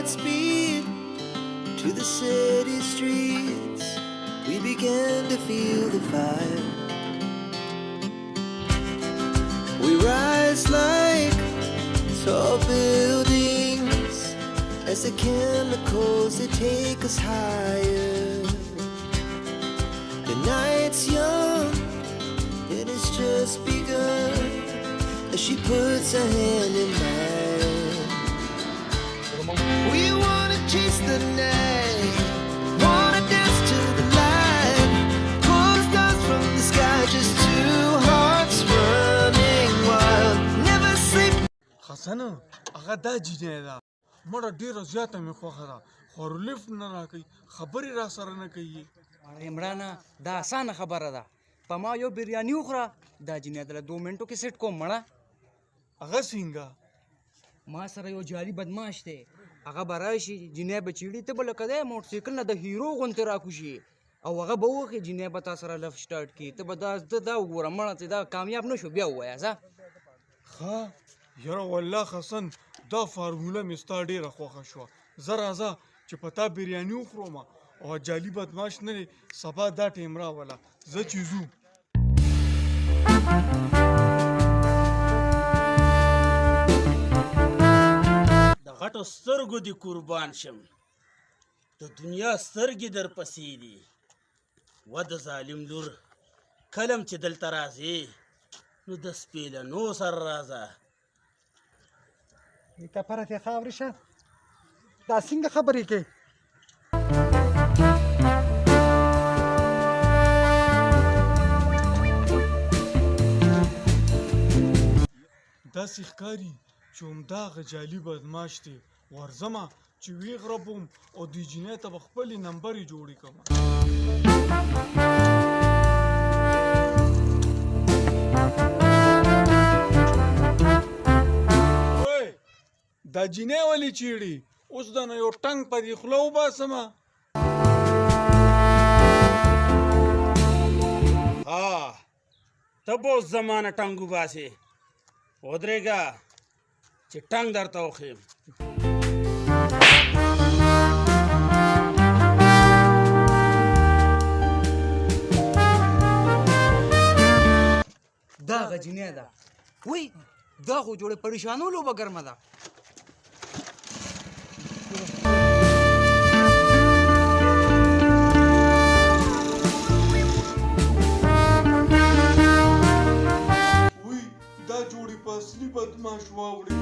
Godspeed to the city streets. We began to feel the fire. We rise like tall buildings as the chemicals they take us higher. The night's young, it has just begun as she puts her hand in mine. We wanna chase the night, wanna dance to the light, pull the stars from the sky, just two hearts running wild, never sleep. حسنه هغه دا جینۍ ده مړه ډېره زیاته مې خوښه ده خو ریلیف نه راکوي خبرې را سره نه کوي. عمرانه دا اسانه خبره ده په ما یو بریاني وخوره دا جینۍ دله 2 منټو کې سیټ کوم مړه. هغه څنګه؟ ما سره یو جالي بدماش دی هغه به راشي جینۍ به چیړي ته به لکه دی موټرسایکل نه د هیرو غوندې راکوشي او هغه به ووښي جینۍ به تا سره لف سټارټ کړي ته به دا وګوره مړه چې دا کامیاب نه شو بیا ووایه ځه. ښه یاره والله حسن دا فارموله مې ستا ډېره خوښه شوه. زه راځه چې په تا بریاني وخورم او جالي بدماش نه دی سبا دا ټیم راوله زه چې ځو. د غټو سترګو دې قربان شم د دنیا سترګې در پسې دي و د ظالم لور کلم چې دلته راځې نو د سپېلنو سره راځه. کپره ته خاورې شه دا څنګه خبرې کوي؟ داسې ښکاري چې همدغه جالي بدماش دی ورځمه چې ویې غربم او دې جینۍ ته به خپلې نمبرې جوړې کړم. دا جینۍ ولې چیړي اوس د نه یو ټنګ په دې خوله وباسمه. ها ته به اوس زمانه ټنګ وباسې ودرېږه چې ټنګ درته وښیم. دا هغه جینۍ ده وای دا خو جوړه پریشانو لوبه ګرمه ده. وای دا جوړې په اصلي بدماش واوړې.